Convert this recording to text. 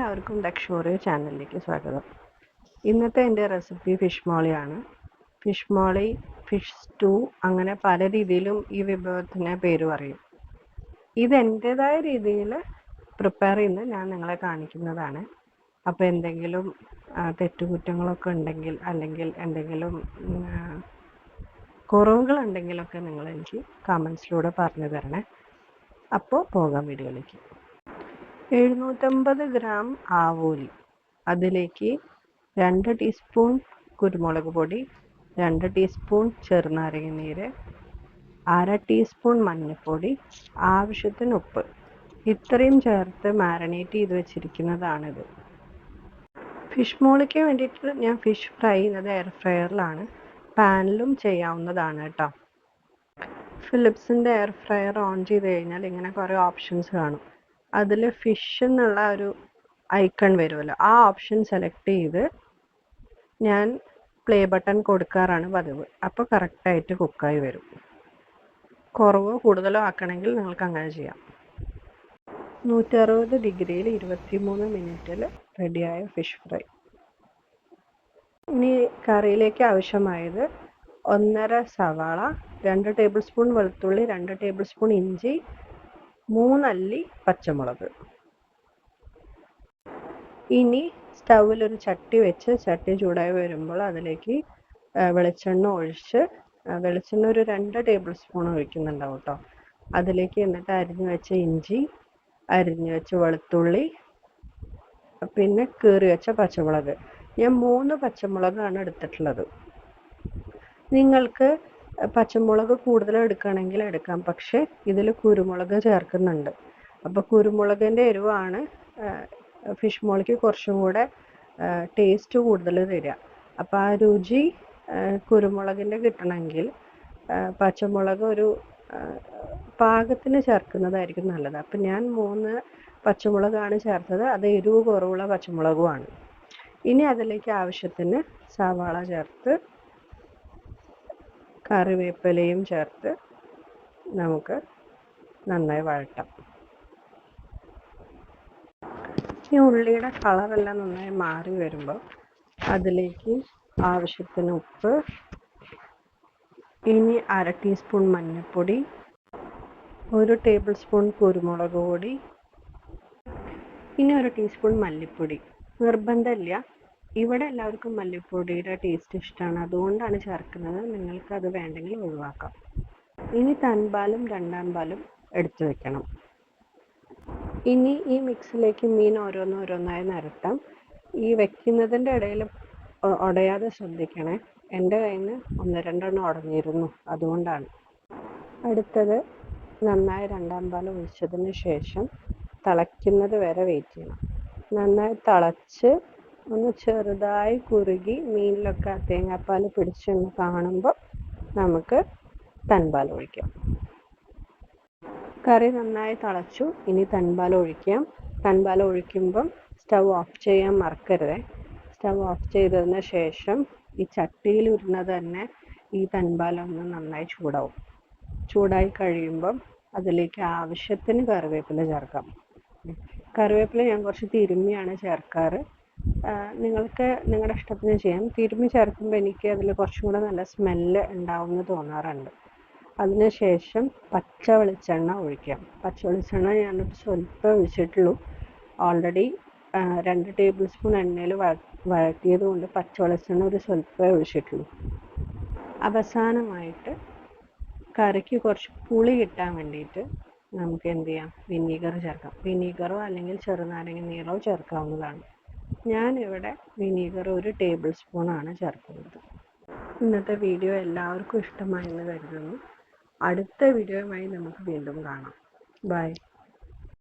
എല്ലാവർക്കും ലക്ഷോറിയോ ചാനലിലേക്ക് സ്വാഗതം. ഇന്നത്തെ എൻ്റെ റെസിപ്പി ഫിഷ് മോളിയാണ്. ഫിഷ് മോളി, ഫിഷ് സ്റ്റൂ, അങ്ങനെ പല രീതിയിലും ഈ വിഭവത്തിന് പേര് പറയും. ഇത് എൻ്റേതായ രീതിയിൽ പ്രിപ്പയർ ചെയ്യുന്നത് ഞാൻ നിങ്ങളെ കാണിക്കുന്നതാണ്. അപ്പോൾ എന്തെങ്കിലും തെറ്റുകുറ്റങ്ങളൊക്കെ ഉണ്ടെങ്കിൽ അല്ലെങ്കിൽ എന്തെങ്കിലും കുറവുകളുണ്ടെങ്കിലൊക്കെ നിങ്ങൾ എനിക്ക് കമൻസിലൂടെ പറഞ്ഞു തരണേ. അപ്പോൾ പോകാം വീഡിയോയിലേക്ക്. 750 ഗ്രാം ആവോലി, അതിലേക്ക് 2 ടീസ്പൂൺ കുരുമുളക് പൊടി, 2 ടീസ്പൂൺ ചെറുനാരങ്ങ നീര്, 1/2 ടീസ്പൂൺ മഞ്ഞൾപ്പൊടി, ആവശ്യത്തിന് ഉപ്പ്, ഇത്രയും ചേർത്ത് മാരിനേറ്റ് ചെയ്ത് വെച്ചിരിക്കുന്നതാണിത്. ഫിഷ് മോളിക്ക് വേണ്ടിയിട്ട് ഞാൻ ഫിഷ് ഫ്രൈ ചെയ്യുന്നത് എയർ ഫ്രയറിലാണ്. പാനിലും ചെയ്യാവുന്നതാണ് കേട്ടോ. ഫിലിപ്സിൻ്റെ എയർ ഫ്രയർ ഓൺ ചെയ്ത് കഴിഞ്ഞാൽ ഇങ്ങനെ കുറേ ഓപ്ഷൻസ് കാണും. അതിൽ ഫിഷ് എന്നുള്ള ഒരു ഐക്കൺ വരുമല്ലോ, ആ ഓപ്ഷൻ സെലക്ട് ചെയ്ത് ഞാൻ പ്ലേ ബട്ടൺ കൊടുക്കാറാണ് പതിവ്. അപ്പോൾ കറക്റ്റായിട്ട് കുക്കായി വരും. കുറവോ കൂടുതലോ ആക്കണമെങ്കിൽ നിങ്ങൾക്ക് അങ്ങനെ ചെയ്യാം. 160 ഡിഗ്രിയിൽ 23 മിനിറ്റിൽ റെഡിയായ ഫിഷ് ഫ്രൈ. ഇനി കറിയിലേക്ക് ആവശ്യമായത് 1.5 സവാള, 2 ടേബിൾ സ്പൂൺ വെളുത്തുള്ളി, 2 ടേബിൾ സ്പൂൺ ഇഞ്ചി, 3 അല്ലി പച്ചമുളക്. ഇനി സ്റ്റൗവിൽ ഒരു ചട്ടി വെച്ച് ചട്ടി ചൂടായി വരുമ്പോൾ അതിലേക്ക് വെളിച്ചെണ്ണ ഒഴിച്ച്, വെളിച്ചെണ്ണ ഒരു 2 ടേബിൾ സ്പൂൺ ഒഴിക്കുന്നുണ്ടാവും കേട്ടോ. അതിലേക്ക് എന്നിട്ട് അരിഞ്ഞു വെച്ച ഇഞ്ചി, അരിഞ്ഞു വെച്ച വെളുത്തുള്ളി, പിന്നെ കീറി വെച്ച പച്ചമുളക്. ഞാൻ 3 പച്ചമുളകാണ് എടുത്തിട്ടുള്ളത്. നിങ്ങൾക്ക് പച്ചമുളക് കൂടുതൽ എടുക്കുകയാണെങ്കിൽ എടുക്കാം, പക്ഷേ ഇതിൽ കുരുമുളക് ചേർക്കുന്നുണ്ട്. അപ്പോൾ കുരുമുളകിൻ്റെ എരിവാണ് ഫിഷ് മോളിക്ക് കുറച്ചും കൂടെ ടേസ്റ്റ് കൂടുതൽ തരിക. അപ്പോൾ ആ രുചി കുരുമുളകിൻ്റെ കിട്ടണമെങ്കിൽ പച്ചമുളക് ഒരു പാകത്തിന് ചേർക്കുന്നതായിരിക്കും നല്ലത്. അപ്പം ഞാൻ 3 പച്ചമുളകാണ് ചേർത്തത്. അത് എരിവ് കുറവുള്ള പച്ചമുളകുമാണ്. ഇനി അതിലേക്ക് ആവശ്യത്തിന് സവാള ചേർത്ത് കറിവേപ്പിലയും ചേർത്ത് നമുക്ക് നന്നായി വഴറ്റാം. ഈ ഉള്ളിയുടെ കളറെല്ലാം നന്നായി മാറി വരുമ്പോൾ അതിലേക്ക് ആവശ്യത്തിന് ഉപ്പ്, ഇനി 1/2 ടീസ്പൂൺ മഞ്ഞൾപ്പൊടി, 1 ടേബിൾ സ്പൂൺ കുരുമുളക് പൊടി, ഇനി 1 ടീസ്പൂൺ മല്ലിപ്പൊടി. നിർബന്ധമില്ല, ഇവിടെ എല്ലാവർക്കും മല്ലിപ്പൊടിയുടെ ടേസ്റ്റ് ഇഷ്ടമാണ്, അതുകൊണ്ടാണ് ചേർക്കുന്നത്. നിങ്ങൾക്കത് വേണ്ടെങ്കിൽ ഒഴിവാക്കാം. ഇനി തൻപാലും 2-ാം പാലും എടുത്തു വെക്കണം. ഇനി ഈ മിക്സിലേക്ക് മീൻ ഓരോന്നോരോന്നായി നിരത്താം. ഈ വെക്കുന്നതിൻ്റെ ഇടയിൽ ഉടയാതെ ശ്രദ്ധിക്കണേ. എൻ്റെ കയ്യിൽ നിന്ന് 1-2 ഉടഞ്ഞിരുന്നു, അതുകൊണ്ടാണ്. അടുത്തത് നന്നായി 2-ാം പാൽ ഒഴിച്ചതിന് ശേഷം തിളയ്ക്കുന്നത് വരെ വെയിറ്റ് ചെയ്യണം. നന്നായി തിളച്ച് ഒന്ന് ചെറുതായി കുറുകി മീനിലൊക്കെ തേങ്ങാപ്പാൽ പിടിച്ചെന്ന് കാണുമ്പോൾ നമുക്ക് തൻപാൽ ഒഴിക്കാം. കറി നന്നായി തിളച്ചു. ഇനി തൻപാൽ ഒഴിക്കാം. തൻപാൽ ഒഴിക്കുമ്പം സ്റ്റൗ ഓഫ് ചെയ്യാൻ മറക്കരുത്. സ്റ്റൗ ഓഫ് ചെയ്തതിന് ശേഷം ഈ ചട്ടിയിൽ ഇരുന്നത് തന്നെ ഈ തൻപാലൊന്ന് നന്നായി ചൂടാവും. ചൂടായി കഴിയുമ്പം അതിലേക്ക് ആവശ്യത്തിന് കറിവേപ്പില ചേർക്കാം. കറിവേപ്പില ഞാൻ കുറച്ച് തിരുമ്മിയാണ് ചേർക്കാറ്. നിങ്ങൾക്ക് നിങ്ങളുടെ ഇഷ്ടത്തിന് ചെയ്യാം. തിരുമ്മി ചേർക്കുമ്പോൾ എനിക്ക് അതിൽ കുറച്ചും കൂടെ നല്ല സ്മെല്ല് ഉണ്ടാവുമെന്ന് തോന്നാറുണ്ട്. അതിനുശേഷം പച്ച വെളിച്ചെണ്ണ ഒഴിക്കാം. പച്ച വെളിച്ചെണ്ണ ഞാനൊരു സ്വല്പം ഒഴിച്ചിട്ടുള്ളൂ. ഓൾറെഡി 2 ടേബിൾ സ്പൂൺ എണ്ണയിൽ വഴറ്റിയത് കൊണ്ട് പച്ച വെളിച്ചെണ്ണ ഒരു സ്വല്പമേ ഒഴിച്ചിട്ടുള്ളൂ. അവസാനമായിട്ട് കറിക്ക് കുറച്ച് പുളി കിട്ടാൻ വേണ്ടിയിട്ട് നമുക്ക് എന്ത് ചെയ്യാം, വിനീഗർ ചേർക്കാം. വിനീഗറോ അല്ലെങ്കിൽ ചെറുനാരങ്ങ നീരോ ചേർക്കാവുന്നതാണ്. ഞാനിവിടെ വിനീഗർ 1 ടേബിൾ സ്പൂണാണ് ചേർക്കുന്നത്. ഇന്നത്തെ വീഡിയോ എല്ലാവർക്കും ഇഷ്ടമായെന്ന് കരുതുന്നു. അടുത്ത വീഡിയോയുമായി നമുക്ക് വീണ്ടും കാണാം. ബൈ.